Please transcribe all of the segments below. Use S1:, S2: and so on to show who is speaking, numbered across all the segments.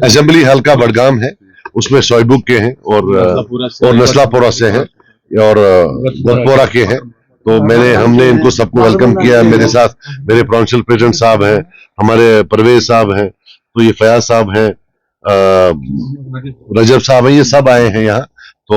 S1: Assembly हल्का बडगाम है, उसमें सोयबुक के हैं और नस्लापुरा से हैं और गतपोरा के हैं। तो हमने इनको सबको वेलकम किया। मेरे साथ मेरे प्रोविंशियल प्रेसिडेंट साहब हैं, हमारे परवेज साहब हैं, तो ये फयाज साहब हैं, रजब साहब हैं, ये सब आए हैं यहाँ। तो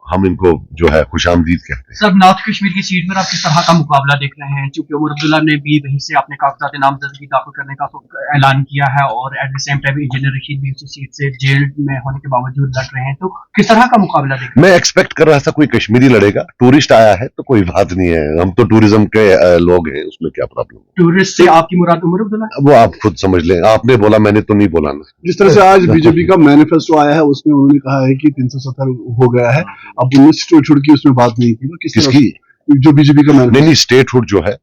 S1: हम इनको जो है खुशामदीद कहते हैं।
S2: सर, नॉर्थ कश्मीर की सीट पर आप किस तरह का मुकाबला देख रहे हैं? चूंकि उमर अब्दुल्ला ने भी वहीं से अपने कागजात नामजदगी दाखिल करने का तो ऐलान किया है और at the same time engineer Rashid भी उसी सीट से जेल में होने के बावजूद लड़ रहे हैं, तो किस तरह का मुकाबला देख रहे हैं?
S1: मैं एक्सपेक्ट कर रहा था कोई कश्मीरी लड़ेगा, टूरिस्ट आया है तो कोई बात नहीं है, हम तो टूरिज्म के लोग हैं, उसमें क्या प्रॉब्लम।
S2: टूरिस्ट से आपकी मुराद उमर अब्दुल्ला?
S1: वो आप खुद समझ लें, आपने बोला, मैंने तो नहीं बोला ना।
S3: जिस तरह से आज बीजेपी का मैनिफेस्टो आया है उसमें उन्होंने कहा है कि 370 हो गया है, अब 19 छुड़ की उसमें बात नहीं थी।
S1: किसकी?
S3: जो बीजेपी का
S1: नहीं, स्टेटहुड जो है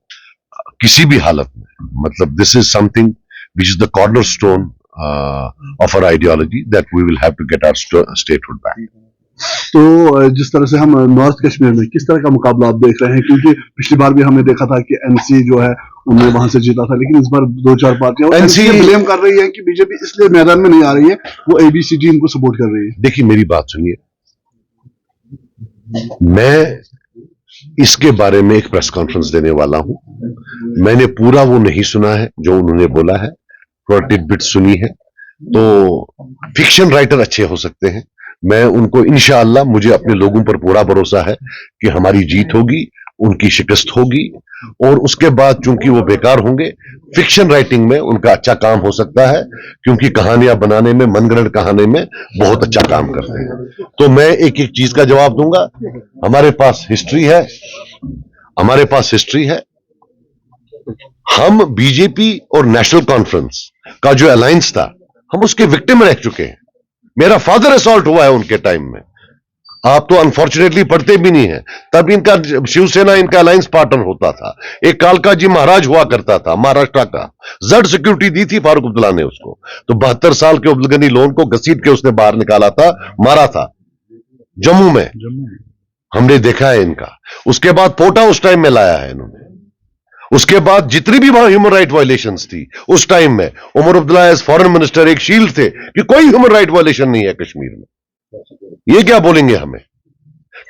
S1: किसी भी हालत में, मतलब this is something which is the corner stone of our ideology that we will have to get our statehood back.
S3: तो जिस तरह से हम नॉर्थ कश्मीर में किस तरह का मुकाबला आप देख रहे हैं, क्योंकि पिछली बार भी हमने देखा था कि एनसी जो है उन्होंने वहां से जीता था, लेकिन इस बार 2-4 पार्टियां एनसी ब्लेम कर रही है कि बीजेपी इसलिए मैदान में नहीं आ रही है, वो एबीसीडी इनको सपोर्ट कर रही है।
S1: देखिए, मेरी बात सुनिए, मैं इसके बारे में एक प्रेस कॉन्फ्रेंस देने वाला हूं। मैंने पूरा वो नहीं सुना है जो उन्होंने बोला है, थोड़ा टिडबिट सुनी है। तो फिक्शन राइटर अच्छे हो सकते हैं, मैं उनको इंशाअल्लाह, मुझे अपने लोगों पर पूरा भरोसा है कि हमारी जीत होगी, उनकी शिकस्त होगी, और उसके बाद चूंकि वो बेकार होंगे, फिक्शन राइटिंग में उनका अच्छा काम हो सकता है, क्योंकि कहानियां बनाने में, मनगढ़ंत कहानी में बहुत अच्छा काम करते हैं। तो मैं एक एक चीज का जवाब दूंगा। हमारे पास हिस्ट्री है, हमारे पास हिस्ट्री है। हम बीजेपी और नेशनल कॉन्फ्रेंस का जो अलायंस था, हम उसके विक्टिम रह चुके हैं। मेरा फादर असॉल्ट हुआ है उनके टाइम में, आप तो अनफॉर्चुनेटली पढ़ते भी नहीं है। तब इनका शिवसेना इनका अलायंस पार्टनर होता था। एक कालका जी महाराज हुआ करता था महाराष्ट्र का, जड सिक्योरिटी दी थी फारूक अब्दुल्ला ने उसको। तो 72 साल के अब्दुल गनी लोन को घसीट के उसने बाहर निकाला था, मारा था जम्मू में, हमने देखा है इनका। उसके बाद पोटा उस टाइम में लाया है इन्होंने। उसके बाद जितनी भी वहां ह्यूमन राइट वायलेशंस थी उस टाइम में, Omar Abdullah as foreign minister एक शील्ड थे कि कोई ह्यूमन राइट वायलेशन नहीं है कश्मीर में। ये क्या बोलेंगे हमें?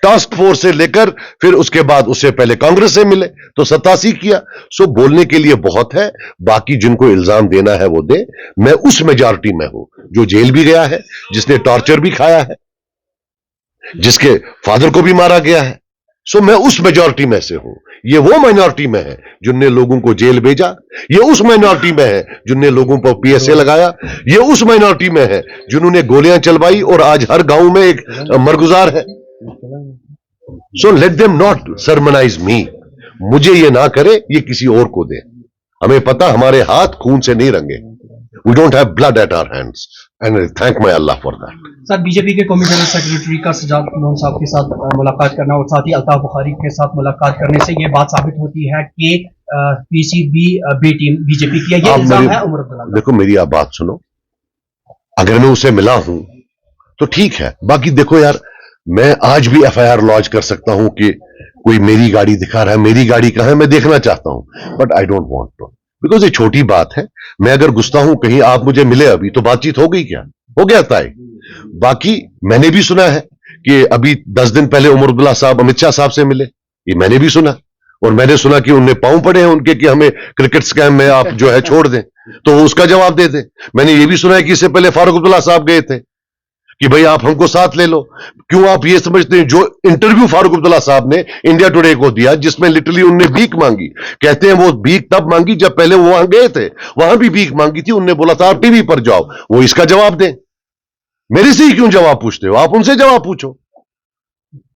S1: टास्क फोर्स से लेकर फिर उसके बाद उससे पहले कांग्रेस से मिले तो 87 किया। सो बोलने के लिए बहुत है, बाकी जिनको इल्जाम देना है वो दे। मैं उस मेजॉरिटी में हूं जो जेल भी गया है, जिसने टॉर्चर भी खाया है, जिसके फादर को भी मारा गया है। सो मैं उस मेजॉरिटी में से हूं। ये वो माइनॉरिटी में है जिनने लोगों को जेल भेजा, ये उस माइनॉरिटी में है जिनने लोगों पर पीएसए लगाया, ये उस माइनॉरिटी में है जिन्होंने गोलियां चलवाई और आज हर गांव में एक मरगुजार है। सो लेट देम नॉट सरमनाइज मी। मुझे ये ना करे, ये किसी और को दे। हमें पता, हमारे हाथ खून से नहीं रंगे। We don't have blood at our hands and I thank my Allah for that.
S2: Sir, BJP के कौमी जनरल सेक्रेटरी का सजाद लोन साहब के साथ मुलाकात करना और साथ ही अल्ताफ बुखारी के साथ मुलाकात करने से ये बात साबित होती है कि पीसीबी बी टीम बीजेपी की है, ये इल्जाम है उमर अब्दुल्ला।
S1: देखो, मेरी आप बात सुनो, अगर मैं उसे मिला हूं तो ठीक है। बाकी देखो यार, मैं आज भी एफआईआर लॉन्च कर सकता हूं कि कोई मेरी गाड़ी दिखा रहा है, मेरी गाड़ी कहां है, मैं देखना चाहता हूं, but I don't want to, because ये छोटी बात है। मैं अगर गुस्सा हूं कहीं, आप मुझे मिले अभी, तो बातचीत हो गई क्या? हो गया तय। बाकी मैंने भी सुना है कि अभी 10 दिन पहले उमर अब्दुल्ला साहब अमित शाह साहब से मिले, ये मैंने भी सुना। और मैंने सुना कि उनने पांव पड़े हैं उनके कि हमें क्रिकेट स्कैम में आप जो है छोड़ दें, तो वो उसका जवाब दे दें। मैंने ये भी सुना है कि इससे पहले फारूक अब्दुल्ला साहब गए थे कि भाई आप हमको साथ ले लो। क्यों आप ये समझते हैं, जो इंटरव्यू फारूक अब्दुल्ला साहब ने इंडिया टुडे को दिया, जिसमें लिटरली उनने भीख मांगी, कहते हैं वो भीख तब मांगी जब पहले वो वहां गए थे, वहां भी भीख मांगी थी, उनने बोला था आप टीवी पर जाओ। वो इसका जवाब दें, मेरे से ही क्यों जवाब पूछते हो? आप उनसे जवाब पूछो।